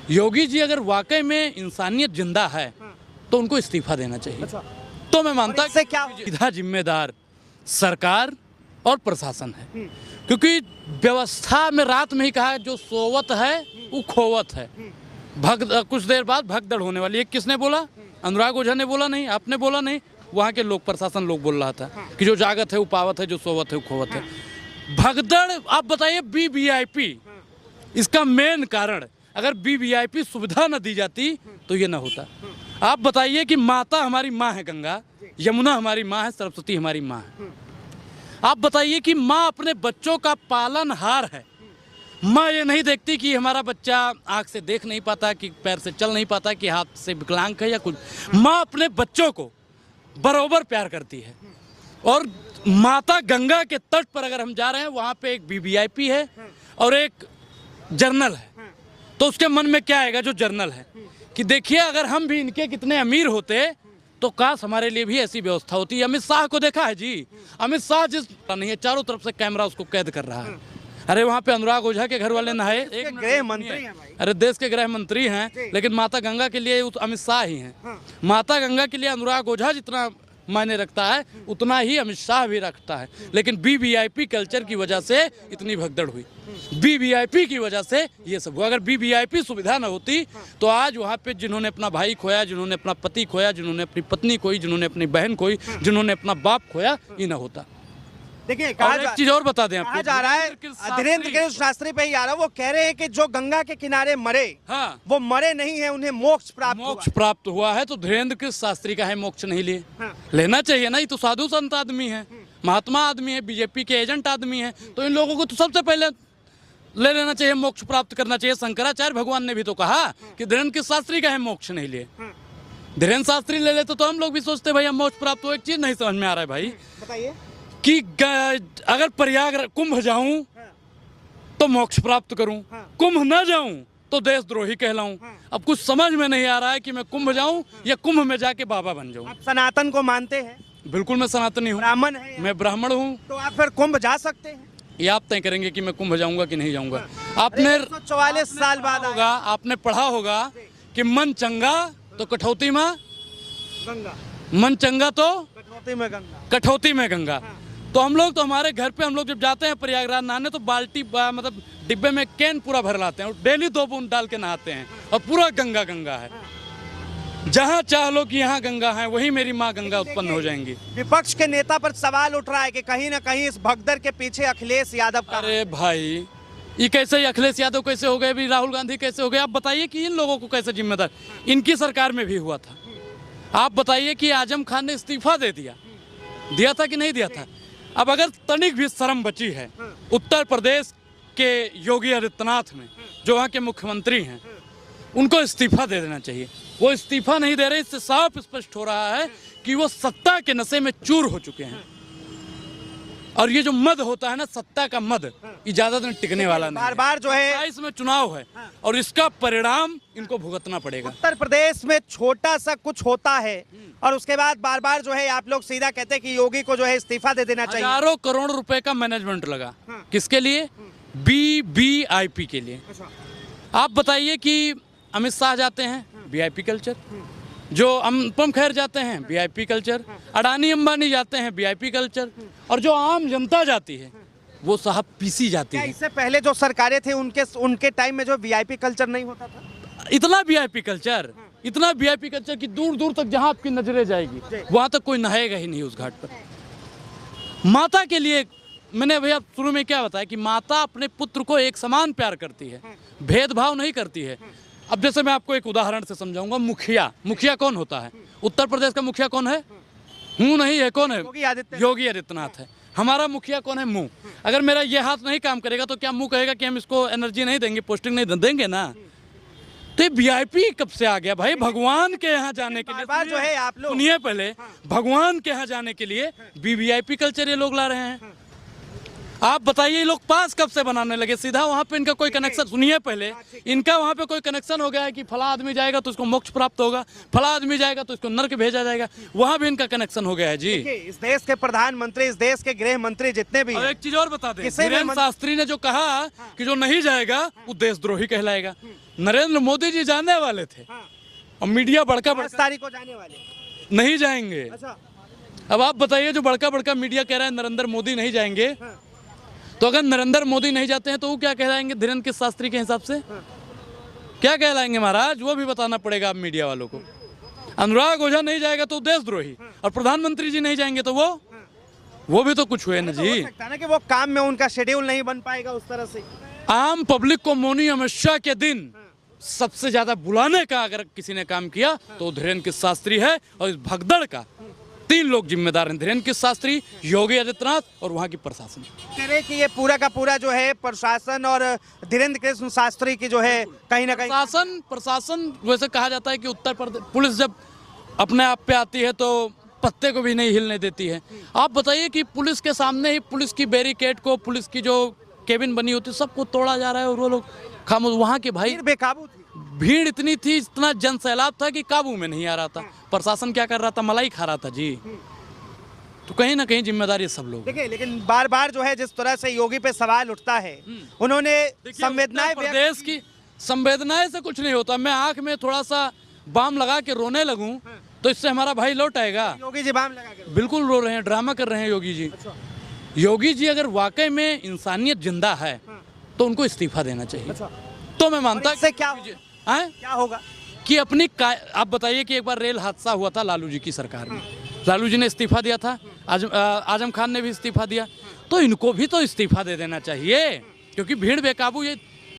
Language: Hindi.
योगी जी अगर वाकई में इंसानियत जिंदा है तो उनको इस्तीफा देना चाहिए। अच्छा। तो मैं मानता इससे क्या सीधा जिम्मेदार सरकार और प्रशासन है, क्योंकि व्यवस्था में रात में ही कहा है, जो सोवत है वो खोवत है। कुछ देर बाद भगदड़ होने वाली है। किसने बोला? अनुराग ओझा ने बोला नहीं, आपने बोला नहीं, वहाँ के लोग, प्रशासन लोग बोल रहा था कि जो जागत है वो पावत है, जो सोवत है वो खोवत है। भगदड़। आप बताइए, BVIP इसका मेन कारण, अगर BVIP सुविधा न दी जाती तो ये ना होता। आप बताइए कि माता हमारी माँ है गंगा, यमुना हमारी माँ है, सरस्वती हमारी माँ है। आप बताइए कि माँ अपने बच्चों का पालनहार है। माँ ये नहीं देखती कि हमारा बच्चा आँख से देख नहीं पाता, कि पैर से चल नहीं पाता, कि हाथ से विकलांग है या कुछ। माँ अपने बच्चों को बराबर प्यार करती है। और माता गंगा के तट पर अगर हम जा रहे हैं, वहाँ पे एक BVIP है और एक जर्नल है, तो उसके मन में क्या आएगा जो जर्नल है, कि देखिए अगर हम भी इनके कितने अमीर होते तो काश हमारे लिए भी ऐसी व्यवस्था होती। अमित शाह को देखा है जी, अमित शाह जिस नहीं है, चारों तरफ से कैमरा उसको कैद कर रहा है। अरे वहाँ पे अनुराग ओझा के घर वाले नहाए, एक गृह मंत्री हैं भाई। अरे देश के गृह मंत्री हैं, लेकिन माता गंगा के लिए अमित शाह ही हैं। माता गंगा के लिए अनुराग ओझा जितना मायने रखता है उतना ही अमित शाह भी रखता है। लेकिन BVIP कल्चर की वजह से इतनी भगदड़ हुई, BVIP की वजह से ये सब हुआ। अगर BVIP सुविधा न होती तो आज वहाँ पे जिन्होंने अपना भाई खोया, जिन्होंने अपना पति खोया, जिन्होंने अपनी पत्नी खोई, जिन्होंने अपनी बहन खोई, जिन्होंने अपना बाप खोया, ये न होता। देखिए, और एक चीज और बता दें आपको, कहा जा रहा है, धीरेन्द्र कृष्ण शास्त्री पे ही आ रहा है, वो कह रहे हैं कि जो गंगा के किनारे मरे, हाँ, वो मरे नहीं है, उन्हें मोक्ष प्राप्त हुआ है। तो धीरेन्द्र कृष्ण शास्त्री का है मोक्ष नहीं लिए? लेना चाहिए ना। ये तो साधु संत आदमी है, महात्मा आदमी है, BJP के एजेंट आदमी है, तो इन लोगों को तो सबसे पहले ले लेना चाहिए, मोक्ष प्राप्त करना चाहिए। शंकराचार्य भगवान ने भी तो कहा कि धीरेन्द्र कृष्ण शास्त्री का है मोक्ष नहीं लिए। धीरेन्द्र शास्त्री ले लेते तो हम लोग भी सोचते भाई हम मोक्ष प्राप्त हो। एक चीज नहीं समझ में आ रहा है भाई, बताइए, कि अगर प्रयाग कुंभ जाऊं तो मोक्ष प्राप्त करूं, कुंभ न जाऊं तो देशद्रोही कहलाऊं। अब कुछ समझ में नहीं आ रहा है कि मैं कुंभ जाऊं या कुंभ में जाके बाबा बन जाऊं। आप सनातन को मानते हैं? बिल्कुल, मैं सनातनी हूँ, ब्राह्मण है, मैं ब्राह्मण हूँ। तो आप फिर कुंभ जा सकते हैं? ये आप तय करेंगे कि मैं कुंभ जाऊंगा कि नहीं जाऊंगा। आपने 144 साल बाद होगा, आपने पढ़ा होगा कि मन चंगा तो कठौती में गंगा, मन चंगा तो कठौती में गंगा, कठौती में गंगा। तो हम लोग तो हमारे घर पे हम लोग जब जाते हैं प्रयागराज नहाने तो बाल्टी मतलब डिब्बे में कैन पूरा भर लाते हैं और डेली 2 बूंद डाल के नहाते हैं और पूरा गंगा गंगा है। जहाँ चाह लो कि यहाँ गंगा है, वहीं मेरी माँ गंगा उत्पन्न हो जाएंगी। विपक्ष के नेता पर सवाल उठ रहा है कि कहीं ना कहीं इस भगदड़ के पीछे अखिलेश यादव का। अरे भाई, ये कैसे अखिलेश यादव कैसे हो गए, भी राहुल गांधी कैसे हो गए? आप बताइए कि इन लोगों को कैसे जिम्मेदार, इनकी सरकार में भी हुआ था। आप बताइए कि आजम खान ने इस्तीफा दे दिया था कि नहीं दिया था? अब अगर तनिक भी शर्म बची है उत्तर प्रदेश के योगी आदित्यनाथ में, जो वहाँ के मुख्यमंत्री हैं, उनको इस्तीफा दे देना चाहिए। वो इस्तीफा नहीं दे रहे, इससे साफ स्पष्ट हो रहा है कि वो सत्ता के नशे में चूर हो चुके हैं। और ये जो मद होता है ना, सत्ता का मद, ये ज्यादा दिन टिकने वाला नहीं। बार बार जो है इसमें चुनाव है और इसका परिणाम इनको भुगतना पड़ेगा। उत्तर प्रदेश में छोटा सा कुछ होता है और उसके बाद बार बार जो है आप लोग सीधा कहते हैं कि योगी को जो है इस्तीफा दे देना चाहिए। हजारों करोड़ रुपए का मैनेजमेंट लगा, किसके लिए? BVIP के लिए। आप बताइए कि अमित शाह जाते हैं, VIP कल्चर। जो अनुपम खेर जाते हैं, VIP कल्चर। अडानी अंबानी जाते हैं, VIP कल्चर। और जो आम जनता जाती है वो साहब PC जाती है। इससे पहले जो सरकारें थे उनके टाइम में जो VIP कल्चर नहीं होता था? इतना VIP कल्चर, इतना VIP कल्चर कि दूर दूर तक जहां आपकी नजरें जाएगी वहां तक कोई नहाएगा ही नहीं उस घाट पर। माता के लिए मैंने भैया शुरू में क्या बताया कि माता अपने पुत्र को एक समान प्यार करती है, भेदभाव नहीं करती है। अब जैसे मैं आपको एक उदाहरण से समझाऊंगा। मुखिया कौन होता है? उत्तर प्रदेश का मुखिया कौन है? हूँ नहीं है, कौन है? योगी आदित्यनाथ है। हमारा मुखिया कौन है? मुंह। अगर मेरा ये हाथ नहीं काम करेगा तो क्या मुंह कहेगा कि हम इसको एनर्जी नहीं देंगे, पोस्टिंग नहीं देंगे ना? तो ये VIP कब से आ गया भाई? भगवान के यहाँ जाने के लिए जो है आप लोग सुनिए पहले, भगवान के यहाँ जाने के लिए BVIP कल्चर ये लोग ला रहे हैं। आप बताइए, ये लोग पास कब से बनाने लगे? सीधा वहाँ पे इनका कोई कनेक्शन, सुनिए पहले, इनका वहाँ पे कोई कनेक्शन हो गया है कि फला आदमी जाएगा तो उसको मोक्ष प्राप्त होगा, फला आदमी जाएगा तो उसको नरक भेजा जाएगा, वहाँ भी इनका कनेक्शन हो गया है जी। देखिए, इस देश के प्रधानमंत्री, इस देश के गृह मंत्री जितने भी और हैं, एक चीज और बता दें, किसी भी धीरेन्द्र शास्त्री ने जो कहा कि जो नहीं जाएगा वो देशद्रोही कहलाएगा। नरेंद्र मोदी जी जाने वाले थे और मीडिया बड़का 5 बड़का तारीख को जाने वाले। नहीं जाएंगे। अच्छा, अब आप बताइए, जो बड़का बड़का मीडिया कह रहा है नरेंद्र मोदी नहीं जाएंगे, तो अगर नरेंद्र मोदी नहीं जाते हैं तो वो क्या कहलाएंगे धीरेन्द्र शास्त्री के हिसाब से? क्या कहलाएंगे महाराज? वो भी बताना पड़ेगा आप मीडिया वालों को। अनुराग ओझा नहीं जाएगा तो देशद्रोही, और प्रधानमंत्री जी नहीं जाएंगे तो वो भी तो कुछ हुए ना तो जी। हो सकता है ना कि वो काम में उनका शेड्यूल नहीं बन पाएगा उस तरह से। आम पब्लिक को मौनी अमित शाह के दिन सबसे ज्यादा बुलाने का अगर किसी ने काम किया तो धीरेन्द्र शास्त्री है, और इस भगदड़ का 3 लोग जिम्मेदार हैं, धीरेन्द्र शास्त्री, योगी आदित्यनाथ और वहाँ की प्रशासन। करे कि ये पूरा का पूरा जो है प्रशासन और धीरेन्द्र कृष्ण शास्त्री की जो है कहीं ना कहीं प्रशासन वैसे कहा जाता है कि उत्तर प्रदेश पुलिस जब अपने आप पे आती है तो पत्ते को भी नहीं हिलने देती है। आप बताइए कि पुलिस के सामने ही पुलिस की बैरिकेड को, पुलिस की जो केबिन बनी होती है, सबको तोड़ा जा रहा है और वो लोग खामोश। वहाँ के भाई बेकाबू थी, भीड़ इतनी थी, इतना जन सैलाब था कि काबू में नहीं आ रहा था। प्रशासन क्या कर रहा था? मलाई खा रहा था जी। तो कहीं ना कहीं जिम्मेदारी सब लोग। देखिए, लेकिन बार बार जो है जिस तरह से योगी पे सवाल उठता है, उन्होंने संवेदनाएं उत्तर प्रदेश की संवेदनाएं से कुछ नहीं होता। मैं आंख में थोड़ा सा बाम लगा के रोने लगूं तो इससे हमारा भाई लौट आएगा? योगी जी बाम लगा के बिल्कुल रो रहे हैं, ड्रामा कर रहे हैं योगी जी। योगी जी अगर वाकई में इंसानियत जिंदा है तो उनको इस्तीफा देना चाहिए। तो मैं मानता इससे क्या क्या होगा कि आप बताइए कि एक बार रेल हादसा हुआ था लालू जी की सरकार में, लालू जी ने इस्तीफा दिया था, आजम खान ने भी इस्तीफा दिया, तो इनको भी तो इस्तीफा दे देना चाहिए, क्योंकि भीड़ बेकाबू ये